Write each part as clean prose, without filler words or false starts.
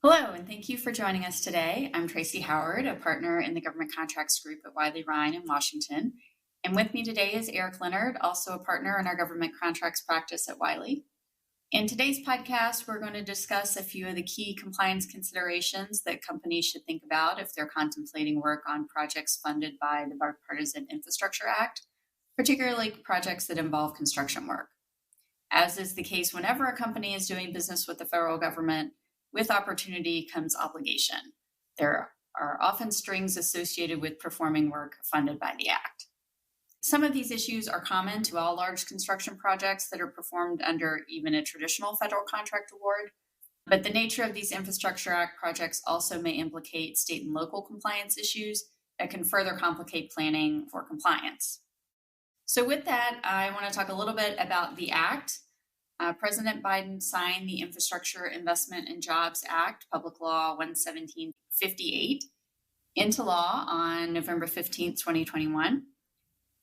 Hello, and thank you for joining us today. I'm Tracye Howard, a partner in the Government Contracts Group at Wiley Ryan in Washington. And with me today is Eric Leonard, also a partner in our government contracts practice at Wiley. In today's podcast, we're going to discuss a few of the key compliance considerations that companies should think about if they're contemplating work on projects funded by the Bipartisan Infrastructure Act, particularly projects that involve construction work. As is the case whenever a company is doing business with the federal government, with opportunity comes obligation. There are often strings associated with performing work funded by the Act. Some of these issues are common to all large construction projects that are performed under even a traditional federal contract award, but the nature of these Infrastructure Act projects also may implicate state and local compliance issues that can further complicate planning for compliance. So with that, I want to talk a little bit about the Act. President Biden signed the Infrastructure Investment and Jobs Act, Public Law 11758, into law on November 15th, 2021.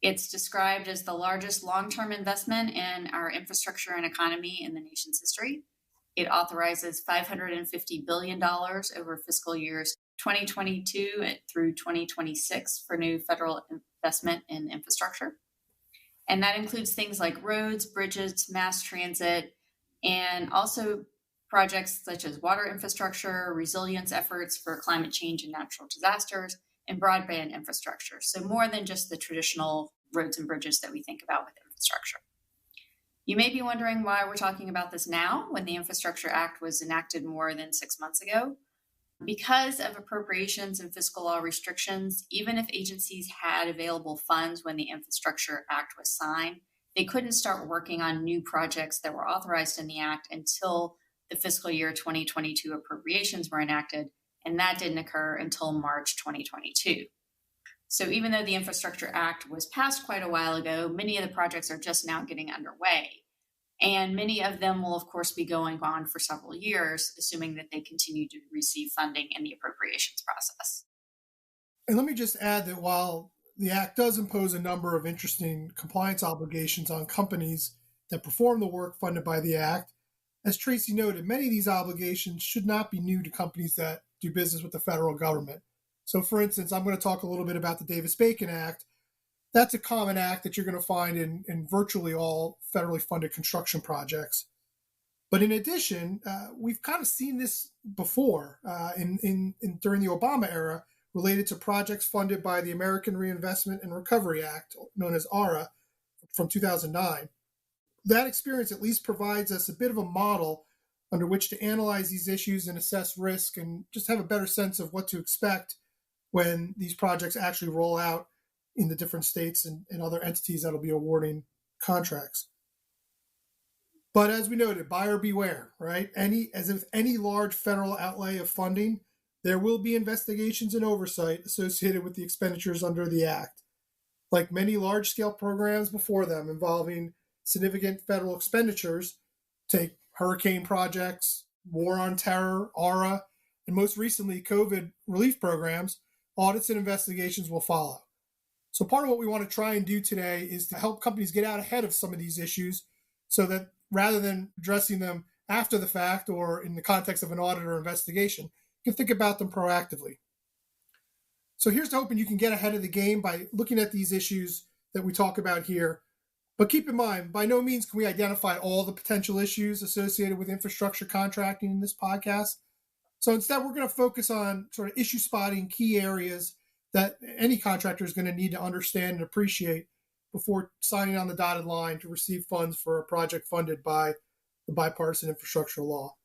It's described as the largest long-term investment in our infrastructure and economy in the nation's history. It authorizes $550 billion over fiscal years 2022 through 2026 for new federal investment in infrastructure. And that includes things like roads, bridges, mass transit, and also projects such as water infrastructure, resilience efforts for climate change and natural disasters, and broadband infrastructure. So more than just the traditional roads and bridges that we think about with infrastructure. You may be wondering why we're talking about this now when the Infrastructure Act was enacted more than 6 months ago. Because of appropriations and fiscal law restrictions, even if agencies had available funds when the Infrastructure Act was signed, they couldn't start working on new projects that were authorized in the Act until the fiscal year 2022 appropriations were enacted, and that didn't occur until March 2022. So even though the Infrastructure Act was passed quite a while ago, many of the projects are just now getting underway. And many of them will, of course, be going on for several years, assuming that they continue to receive funding in the appropriations process. And let me just add that while the Act does impose a number of interesting compliance obligations on companies that perform the work funded by the Act, as Tracye noted, many of these obligations should not be new to companies that do business with the federal government. So, for instance, I'm going to talk a little bit about the Davis-Bacon Act. That's a common act that you're going to find in virtually all federally funded construction projects. But in addition, we've kind of seen this before during the Obama era related to projects funded by the American Reinvestment and Recovery Act, known as ARRA, from 2009. That experience at least provides us a bit of a model under which to analyze these issues and assess risk and just have a better sense of what to expect when these projects actually roll out in the different states and other entities that'll be awarding contracts. But as we noted, buyer beware, right? As with any large federal outlay of funding, there will be investigations and oversight associated with the expenditures under the Act. Like many large-scale programs before them involving significant federal expenditures, take hurricane projects, war on terror, ARRA, and most recently COVID relief programs, audits and investigations will follow. So part of what we want to try and do today is to help companies get out ahead of some of these issues so that rather than addressing them after the fact or in the context of an audit or investigation, you can think about them proactively. So here's to hoping you can get ahead of the game by looking at these issues that we talk about here. But keep in mind, by no means can we identify all the potential issues associated with infrastructure contracting in this podcast. So instead, we're going to focus on sort of issue spotting key areas that any contractor is going to need to understand and appreciate before signing on the dotted line to receive funds for a project funded by the Bipartisan Infrastructure Law.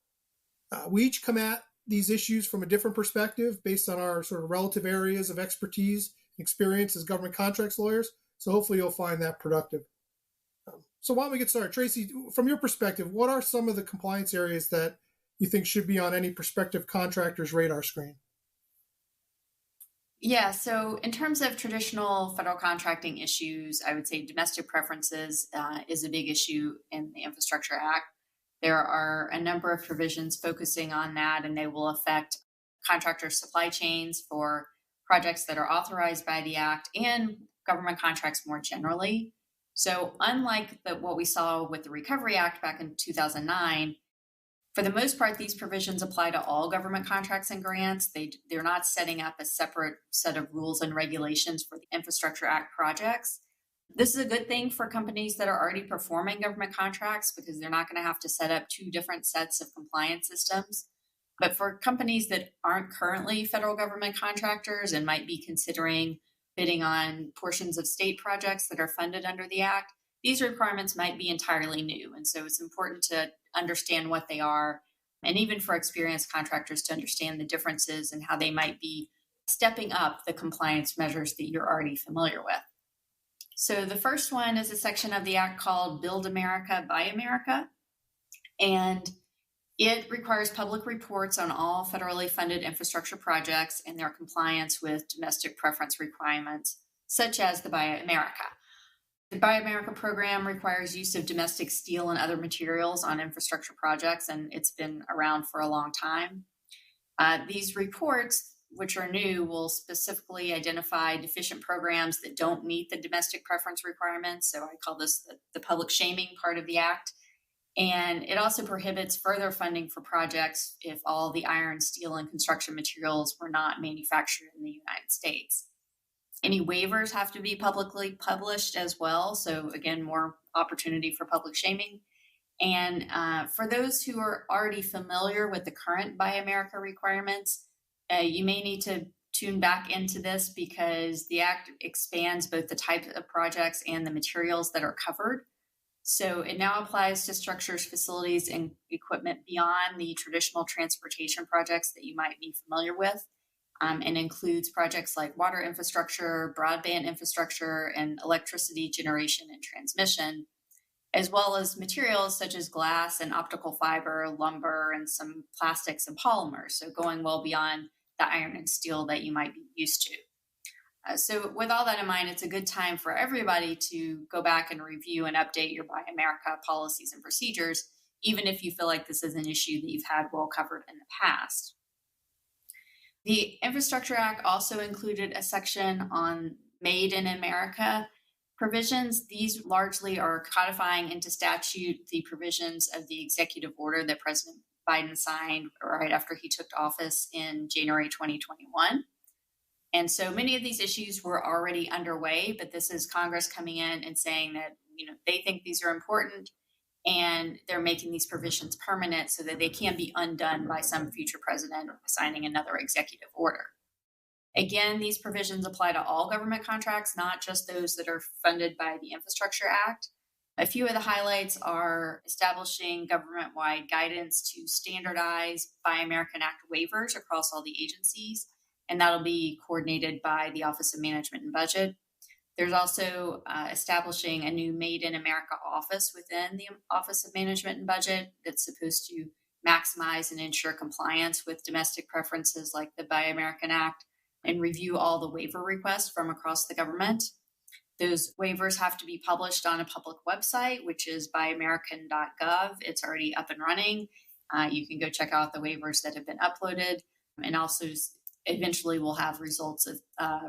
We each come at these issues from a different perspective based on our sort of relative areas of expertise and experience as government contracts lawyers. So hopefully you'll find that productive. So why don't we get started? Tracye, from your perspective, what are some of the compliance areas that you think should be on any prospective contractor's radar screen? Yeah, so in terms of traditional federal contracting issues, I would say domestic preferences is a big issue in the Infrastructure Act. There are a number of provisions focusing on that, and they will affect contractor supply chains for projects that are authorized by the Act and government contracts more generally. So unlike what we saw with the Recovery Act back in 2009, For the most part, these provisions apply to all government contracts and grants. They're not setting up a separate set of rules and regulations for the Infrastructure Act projects. This is a good thing for companies that are already performing government contracts because they're not going to have to set up two different sets of compliance systems. But for companies that aren't currently federal government contractors and might be considering bidding on portions of state projects that are funded under the Act, these requirements might be entirely new. And so it's important to understand what they are, and even for experienced contractors to understand the differences and how they might be stepping up the compliance measures that you're already familiar with. So the first one is a section of the Act called Build America, Buy America. And it requires public reports on all federally funded infrastructure projects and their compliance with domestic preference requirements, such as the Buy America. The Buy America program requires use of domestic steel and other materials on infrastructure projects, and it's been around for a long time. These reports, which are new, will specifically identify deficient programs that don't meet the domestic preference requirements. So I call this the public shaming part of the Act. And it also prohibits further funding for projects if all the iron, steel, and construction materials were not manufactured in the United States. Any waivers have to be publicly published as well. So again, more opportunity for public shaming. And for those who are already familiar with the current Buy America requirements, you may need to tune back into this because the Act expands both the types of projects and the materials that are covered. So it now applies to structures, facilities, and equipment beyond the traditional transportation projects that you might be familiar with, and includes projects like water infrastructure, broadband infrastructure, and electricity generation and transmission, as well as materials such as glass and optical fiber, lumber, and some plastics and polymers. So going well beyond the iron and steel that you might be used to. So with all that in mind, it's a good time for everybody to go back and review and update your Buy America policies and procedures, even if you feel like this is an issue that you've had well covered in the past. The Infrastructure Act also included a section on Made in America provisions. These largely are codifying into statute the provisions of the executive order that President Biden signed right after he took office in January 2021. And so many of these issues were already underway, but this is Congress coming in and saying that, they think these are important and they're making these provisions permanent so that they can't be undone by some future president signing another executive order. Again, these provisions apply to all government contracts, not just those that are funded by the Infrastructure Act. A few of the highlights are establishing government-wide guidance to standardize Buy American Act waivers across all the agencies, and that'll be coordinated by the Office of Management and Budget. There's also establishing a new Made in America office within the Office of Management and Budget that's supposed to maximize and ensure compliance with domestic preferences like the Buy American Act and review all the waiver requests from across the government. Those waivers have to be published on a public website, which is buyamerican.gov. It's already up and running. You can go check out the waivers that have been uploaded, and also eventually we'll have results of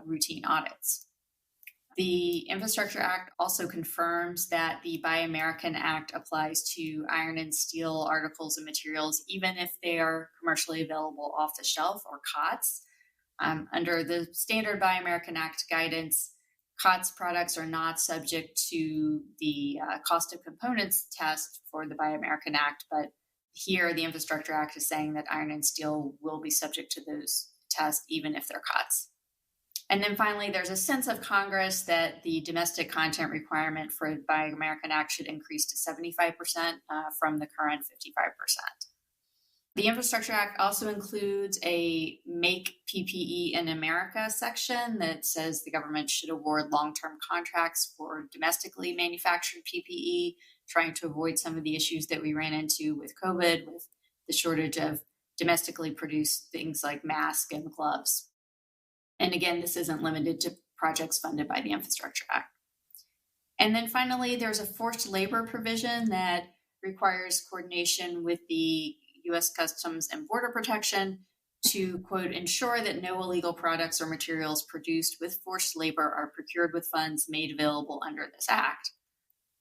routine audits. The Infrastructure Act also confirms that the Buy American Act applies to iron and steel articles and materials, even if they are commercially available off the shelf or COTS. Under the standard Buy American Act guidance, COTS products are not subject to the cost of components test for the Buy American Act, but here the Infrastructure Act is saying that iron and steel will be subject to those tests, even if they're COTS. And then finally, there's a sense of Congress that the domestic content requirement for the Buy American Act should increase to 75% from the current 55%. The Infrastructure Act also includes a Make PPE in America section that says the government should award long-term contracts for domestically manufactured PPE, trying to avoid some of the issues that we ran into with COVID, with the shortage of domestically produced things like masks and gloves. And again, this isn't limited to projects funded by the Infrastructure Act. And then finally, there's a forced labor provision that requires coordination with the U.S. Customs and Border Protection to, quote, ensure that no illegal products or materials produced with forced labor are procured with funds made available under this act.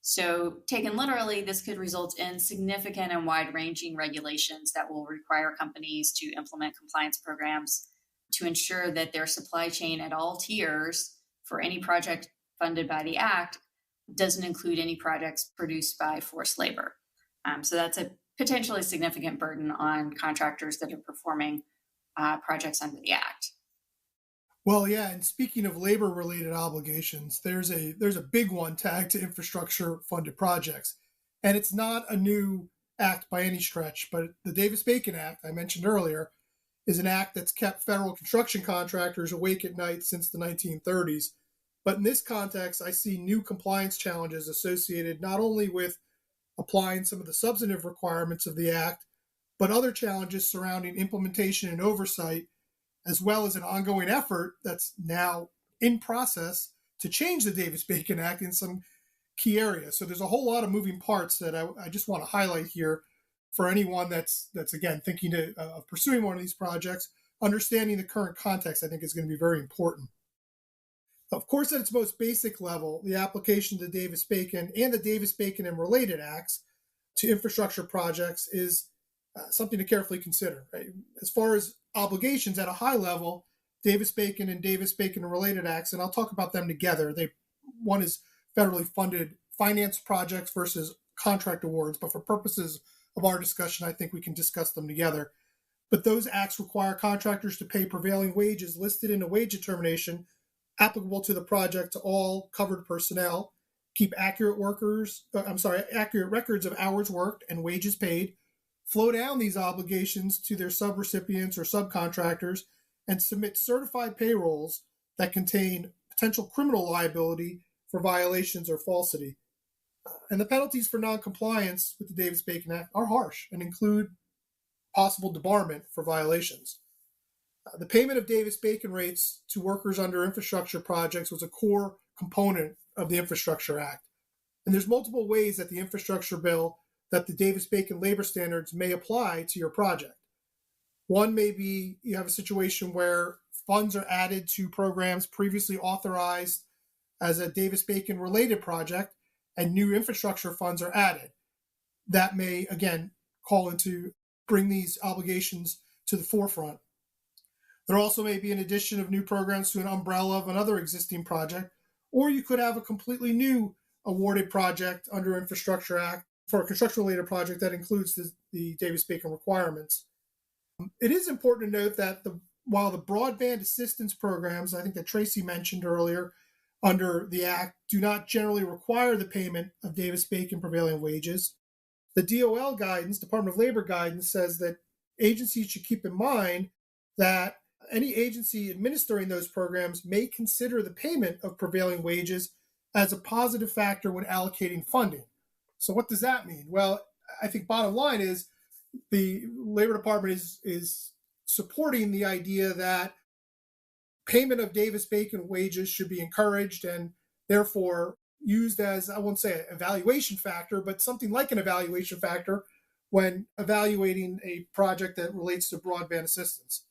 So, taken literally, this could result in significant and wide ranging regulations that will require companies to implement compliance programs to ensure that their supply chain at all tiers for any project funded by the Act doesn't include any projects produced by forced labor. So, that's a potentially significant burden on contractors that are performing projects under the Act. Well, yeah, and speaking of labor-related obligations, there's a big one tagged to infrastructure-funded projects, and it's not a new act by any stretch. But the Davis-Bacon Act I mentioned earlier is an act that's kept federal construction contractors awake at night since the 1930s. But in this context, I see new compliance challenges associated not only with applying some of the substantive requirements of the act, but other challenges surrounding implementation and oversight, as well as an ongoing effort that's now in process to change the Davis-Bacon Act in some key areas. So there's a whole lot of moving parts that I just want to highlight here for anyone that's again thinking of pursuing one of these projects. Understanding the current context, I think, is going to be very important. Of course, at its most basic level, the application of the Davis-Bacon and the Davis-Bacon and related acts to infrastructure projects is something to carefully consider. Right? As far as obligations at a high level, Davis-Bacon and Davis-Bacon and related acts, and I'll talk about them together. One is federally funded finance projects versus contract awards, but for purposes of our discussion, I think we can discuss them together. But those acts require contractors to pay prevailing wages listed in a wage determination applicable to the project to all covered personnel, keep accurate records of hours worked and wages paid, flow down these obligations to their subrecipients or subcontractors, and submit certified payrolls that contain potential criminal liability for violations or falsity. And the penalties for noncompliance with the Davis-Bacon Act are harsh and include possible debarment for violations. The payment of Davis-Bacon rates to workers under infrastructure projects was a core component of the Infrastructure Act. And there's multiple ways that the infrastructure bill that the Davis-Bacon labor standards may apply to your project. One may be you have a situation where funds are added to programs previously authorized as a Davis-Bacon related project and new infrastructure funds are added. That may, again, bring these obligations to the forefront. There also may be an addition of new programs to an umbrella of another existing project, or you could have a completely new awarded project under Infrastructure Act for a construction-related project that includes the Davis-Bacon requirements. It is important to note that while the broadband assistance programs, I think that Tracye mentioned earlier, under the Act, do not generally require the payment of Davis-Bacon prevailing wages, the DOL guidance, Department of Labor guidance, says that agencies should keep in mind that any agency administering those programs may consider the payment of prevailing wages as a positive factor when allocating funding. So what does that mean? Well, I think bottom line is the Labor Department is supporting the idea that payment of Davis-Bacon wages should be encouraged and therefore used as, I won't say an evaluation factor, but something like an evaluation factor when evaluating a project that relates to broadband assistance.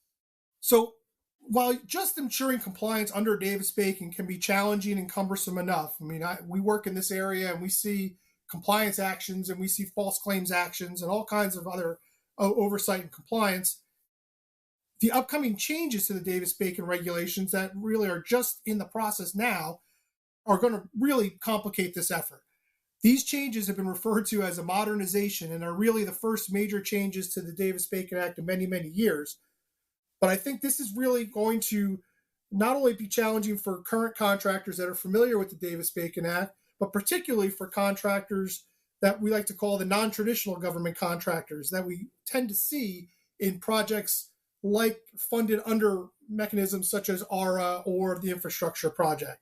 So while just ensuring compliance under Davis-Bacon can be challenging and cumbersome enough, we work in this area and we see compliance actions and we see false claims actions and all kinds of other oversight and compliance. The upcoming changes to the Davis-Bacon regulations that really are just in the process now are going to really complicate this effort. These changes have been referred to as a modernization and are really the first major changes to the Davis-Bacon Act in many, many years. But I think this is really going to not only be challenging for current contractors that are familiar with the Davis-Bacon Act, but particularly for contractors that we like to call the non-traditional government contractors that we tend to see in projects like funded under mechanisms such as ARA or the infrastructure project.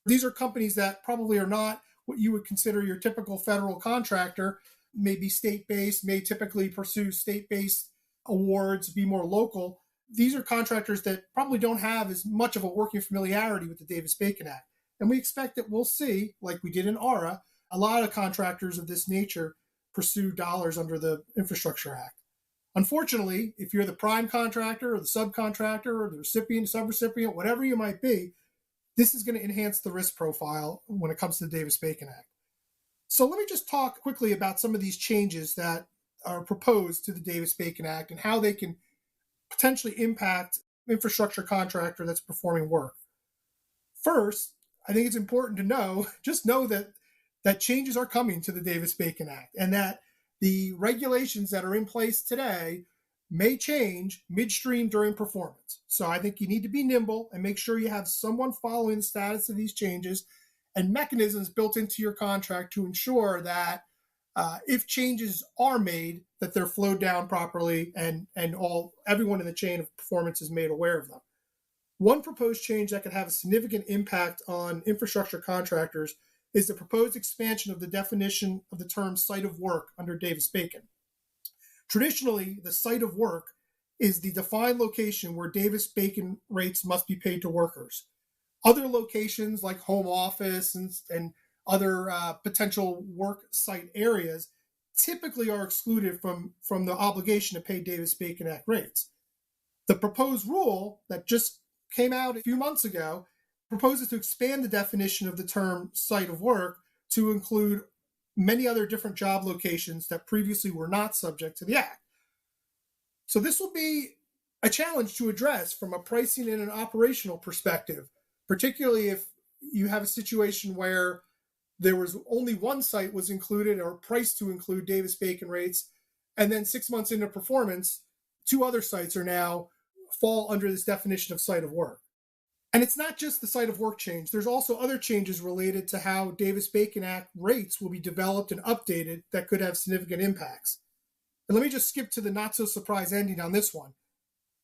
These are companies that probably are not what you would consider your typical federal contractor, may be state-based, may typically pursue state-based awards, be more local. These are contractors that probably don't have as much of a working familiarity with the Davis-Bacon Act. And we expect that we'll see, like we did in ARA, a lot of contractors of this nature pursue dollars under the Infrastructure Act. Unfortunately, if you're the prime contractor or the subcontractor or the recipient, subrecipient, whatever you might be, this is going to enhance the risk profile when it comes to the Davis-Bacon Act. So let me just talk quickly about some of these changes that are proposed to the Davis-Bacon Act and how they can potentially impact infrastructure contractor that's performing work. First, I think it's important to know that changes are coming to the Davis-Bacon Act and that the regulations that are in place today may change midstream during performance. So I think you need to be nimble and make sure you have someone following the status of these changes and mechanisms built into your contract to ensure that if changes are made, that they're flowed down properly and everyone in the chain of performance is made aware of them. One proposed change that could have a significant impact on infrastructure contractors is the proposed expansion of the definition of the term site of work under Davis-Bacon. Traditionally, the site of work is the defined location where Davis-Bacon rates must be paid to workers. Other locations like home office and other potential work site areas typically are excluded from the obligation to pay Davis-Bacon Act rates. The proposed rule that just came out a few months ago proposes to expand the definition of the term site of work to include many other different job locations that previously were not subject to the Act. So this will be a challenge to address from a pricing and an operational perspective, particularly if you have a situation where there was only one site was included or priced to include Davis-Bacon rates, and then 6 months into performance, 2 other sites are now fall under this definition of site of work. And it's not just the site of work change. There's also other changes related to how Davis-Bacon Act rates will be developed and updated that could have significant impacts. And let me just skip to the not-so-surprise ending on this one.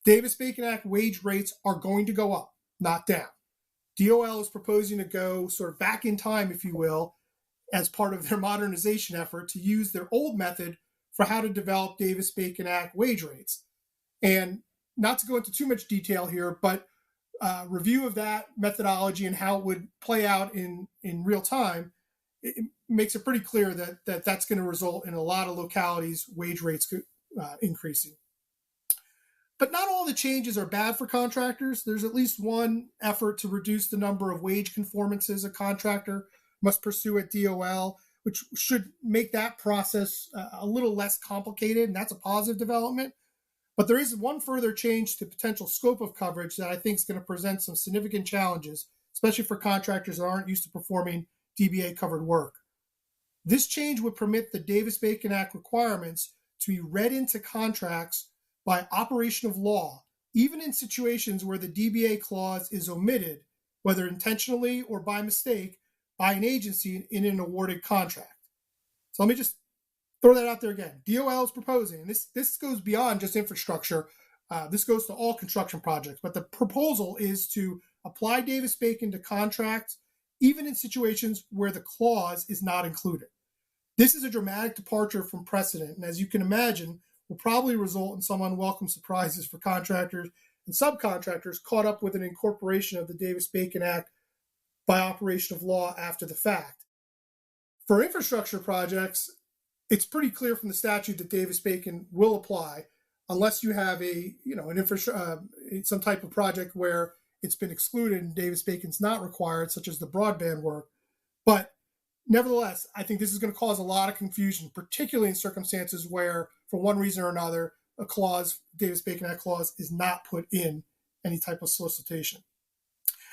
Davis-Bacon Act wage rates are going to go up, not down. DOL is proposing to go sort of back in time, if you will, as part of their modernization effort to use their old method for how to develop Davis-Bacon Act wage rates. And not to go into too much detail here, but review of that methodology and how it would play out in real time, it makes it pretty clear that that's going to result in a lot of localities' wage rates increasing. But not all the changes are bad for contractors. There's at least one effort to reduce the number of wage conformances a contractor must pursue at DOL, which should make that process a little less complicated, and that's a positive development. But there is one further change to potential scope of coverage that I think is going to present some significant challenges, especially for contractors that aren't used to performing DBA-covered work. This change would permit the Davis-Bacon Act requirements to be read into contracts by operation of law, even in situations where the DBA clause is omitted, whether intentionally or by mistake, by an agency in an awarded contract. So let me just throw that out there again. DOL is proposing, and this goes beyond just infrastructure. This goes to all construction projects, but the proposal is to apply Davis-Bacon to contracts, even in situations where the clause is not included. This is a dramatic departure from precedent, and as you can imagine, will probably result in some unwelcome surprises for contractors and subcontractors caught up with an incorporation of the Davis-Bacon Act by operation of law after the fact. For infrastructure projects, it's pretty clear from the statute that Davis-Bacon will apply unless you have some type of project where it's been excluded and Davis-Bacon's not required, such as the broadband work. But nevertheless, I think this is going to cause a lot of confusion, particularly in circumstances where, for one reason or another, a clause, Davis-Bacon Act clause, is not put in any type of solicitation.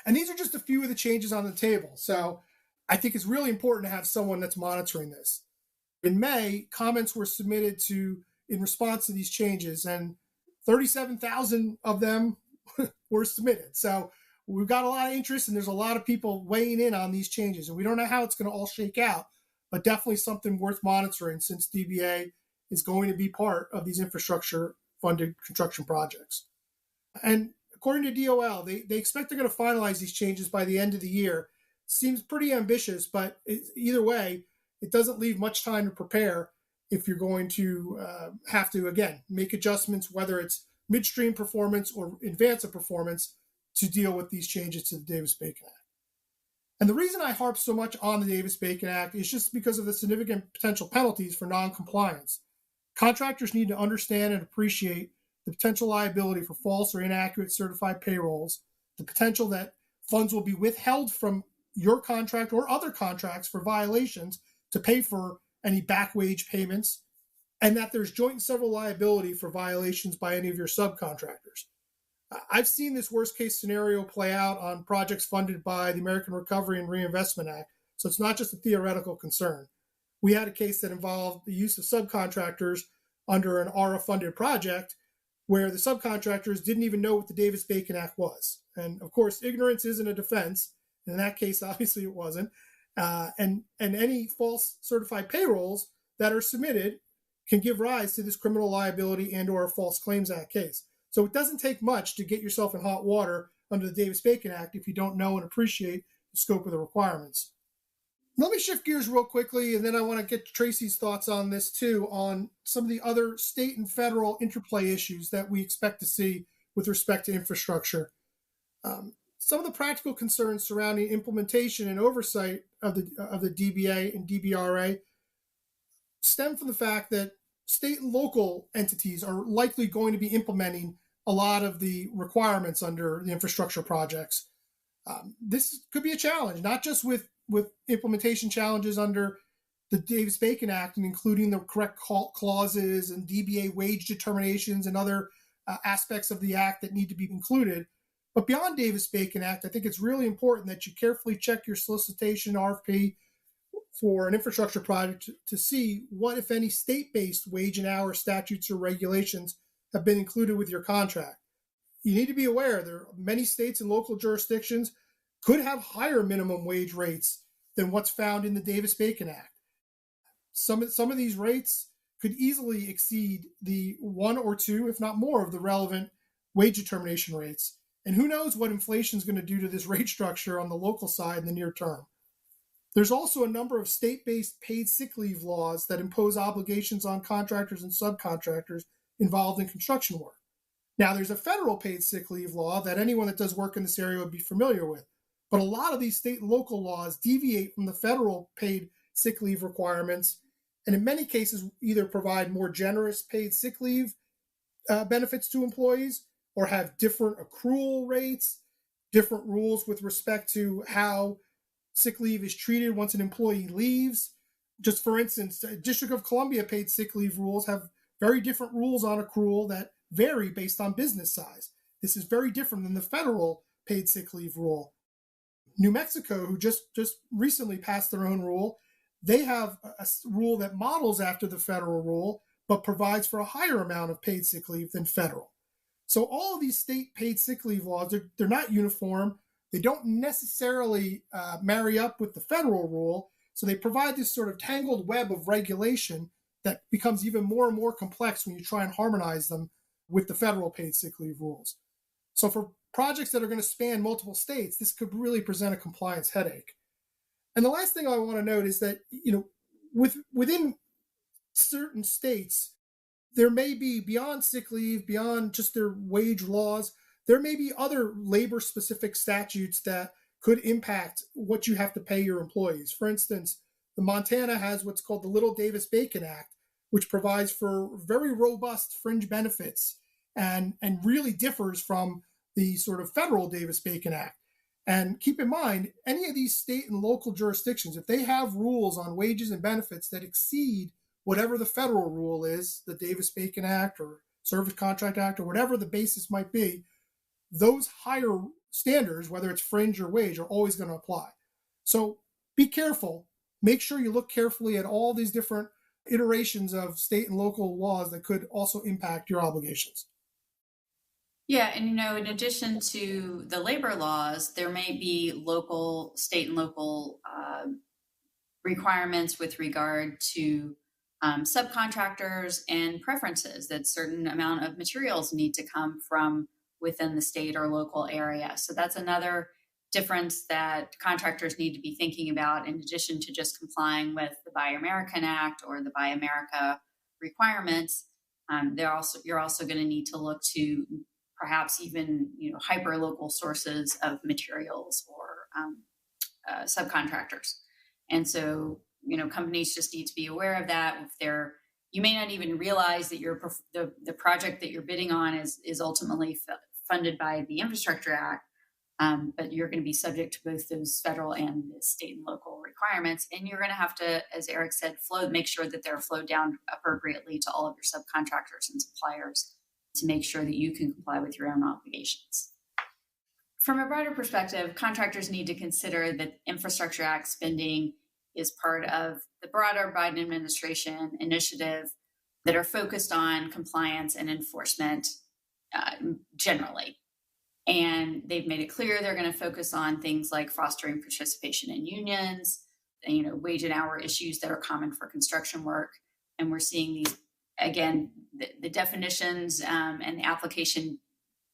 And these are just a few of the changes on the table. So I think it's really important to have someone that's monitoring this. In May, comments were submitted in response to these changes, and 37,000 of them were submitted. So we've got a lot of interest, and there's a lot of people weighing in on these changes. And we don't know how it's going to all shake out, but definitely something worth monitoring since DBA is going to be part of these infrastructure-funded construction projects. And according to DOL, they expect they're going to finalize these changes by the end of the year. Seems pretty ambitious, but either way, it doesn't leave much time to prepare if you're going to have to, again, make adjustments, whether it's midstream performance or advance of performance, to deal with these changes to the Davis-Bacon Act. And the reason I harp so much on the Davis-Bacon Act is just because of the significant potential penalties for non-compliance. Contractors need to understand and appreciate the potential liability for false or inaccurate certified payrolls, the potential that funds will be withheld from your contract or other contracts for violations to pay for any back wage payments, and that there's joint and several liability for violations by any of your subcontractors. I've seen this worst case scenario play out on projects funded by the American Recovery and Reinvestment Act, so it's not just a theoretical concern. We had a case that involved the use of subcontractors under an ARA-funded project where the subcontractors didn't even know what the Davis-Bacon Act was. And of course, ignorance isn't a defense. In that case, obviously it wasn't. And any false certified payrolls that are submitted can give rise to this criminal liability and or a False Claims Act case. So it doesn't take much to get yourself in hot water under the Davis-Bacon Act if you don't know and appreciate the scope of the requirements. Let me shift gears real quickly, and then I want to get Tracey's thoughts on this too, on some of the other state and federal interplay issues that we expect to see with respect to infrastructure. Some of the practical concerns surrounding implementation and oversight of the DBA and DBRA stem from the fact that state and local entities are likely going to be implementing a lot of the requirements under the infrastructure projects. This could be a challenge, not just with implementation challenges under the Davis-Bacon Act and including the correct clauses and DBA wage determinations and other aspects of the act that need to be included. But beyond Davis-Bacon Act, I think it's really important that you carefully check your solicitation RFP for an infrastructure project to see what, if any, state-based wage and hour statutes or regulations have been included with your contract. You need to be aware there are many states and local jurisdictions could have higher minimum wage rates than what's found in the Davis-Bacon Act. Some of these rates could easily exceed the one or two, if not more, of the relevant wage determination rates. And who knows what inflation is going to do to this rate structure on the local side in the near term. There's also a number of state-based paid sick leave laws that impose obligations on contractors and subcontractors involved in construction work. Now, there's a federal paid sick leave law that anyone that does work in this area would be familiar with. But a lot of these state and local laws deviate from the federal paid sick leave requirements, and in many cases either provide more generous paid sick leave benefits to employees or have different accrual rates, different rules with respect to how sick leave is treated once an employee leaves. Just for instance, District of Columbia paid sick leave rules have very different rules on accrual that vary based on business size. This is very different than the federal paid sick leave rule. New Mexico, who just recently passed their own rule, they have a rule that models after the federal rule, but provides for a higher amount of paid sick leave than federal. So all of these state paid sick leave laws, they're not uniform. They don't necessarily marry up with the federal rule. So they provide this sort of tangled web of regulation that becomes even more and more complex when you try and harmonize them with the federal paid sick leave rules. So for projects that are going to span multiple states, this could really present a compliance headache. And the last thing I want to note is that, within certain states, there may be, beyond sick leave, beyond just their wage laws, there may be other labor-specific statutes that could impact what you have to pay your employees. For instance, the Montana has what's called the Little Davis-Bacon Act, which provides for very robust fringe benefits and really differs from the sort of federal Davis-Bacon Act. And keep in mind, any of these state and local jurisdictions, if they have rules on wages and benefits that exceed whatever the federal rule is, the Davis-Bacon Act or Service Contract Act or whatever the basis might be, those higher standards, whether it's fringe or wage, are always going to apply. So be careful. Make sure you look carefully at all these different iterations of state and local laws that could also impact your obligations. Yeah, and in addition to the labor laws, there may be state and local requirements with regard to subcontractors and preferences that certain amount of materials need to come from within the state or local area. So that's another difference that contractors need to be thinking about in addition to just complying with the Buy American Act or the Buy America requirements. You're also going to need to look to perhaps even hyper local sources of materials or subcontractors. And so companies just need to be aware of that. You may not even realize that the project that you're bidding on is ultimately funded by the Infrastructure Act, but you're going to be subject to both those federal and the state and local requirements. And you're going to have to, as Eric said, make sure that they're flowed down appropriately to all of your subcontractors and suppliers to make sure that you can comply with your own obligations. From a broader perspective, contractors need to consider that Infrastructure Act spending is part of the broader Biden administration initiative that are focused on compliance and enforcement generally. And they've made it clear they're going to focus on things like fostering participation in unions, wage and hour issues that are common for construction work. And we're seeing these, again, the definitions and the application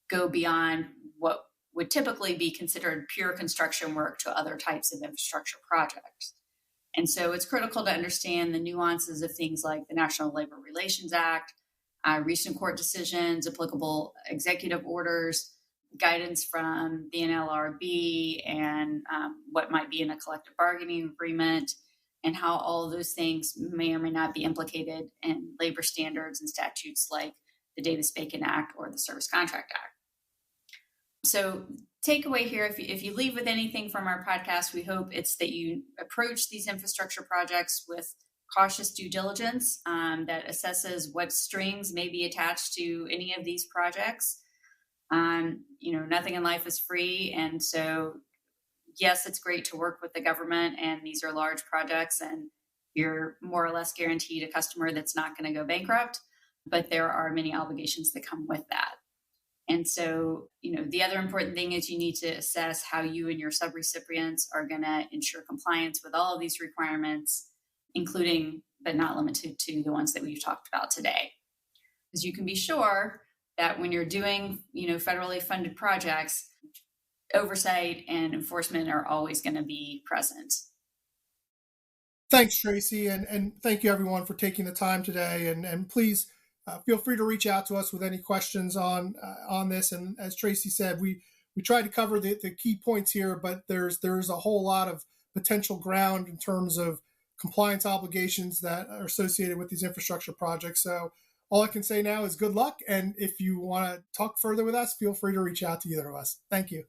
go beyond what would typically be considered pure construction work to other types of infrastructure projects. And so it's critical to understand the nuances of things like the National Labor Relations Act, recent court decisions, applicable executive orders, guidance from the NLRB, and what might be in a collective bargaining agreement, and how all of those things may or may not be implicated in labor standards and statutes like the Davis-Bacon Act or the Service Contract Act. So takeaway here, if you leave with anything from our podcast, we hope it's that you approach these infrastructure projects with cautious due diligence that assesses what strings may be attached to any of these projects. Nothing in life is free. And so, yes, it's great to work with the government, and these are large projects, and you're more or less guaranteed a customer that's not going to go bankrupt, but there are many obligations that come with that. And so, the other important thing is you need to assess how you and your subrecipients are going to ensure compliance with all of these requirements, including, but not limited to, the ones that we've talked about today. Because you can be sure that when you're doing, federally funded projects, oversight and enforcement are always going to be present. Thanks, Tracye, and thank you everyone for taking the time today. And please feel free to reach out to us with any questions on this. And as Tracye said, we tried to cover the key points here, but there's a whole lot of potential ground in terms of compliance obligations that are associated with these infrastructure projects. So all I can say now is good luck. And if you want to talk further with us, feel free to reach out to either of us. Thank you.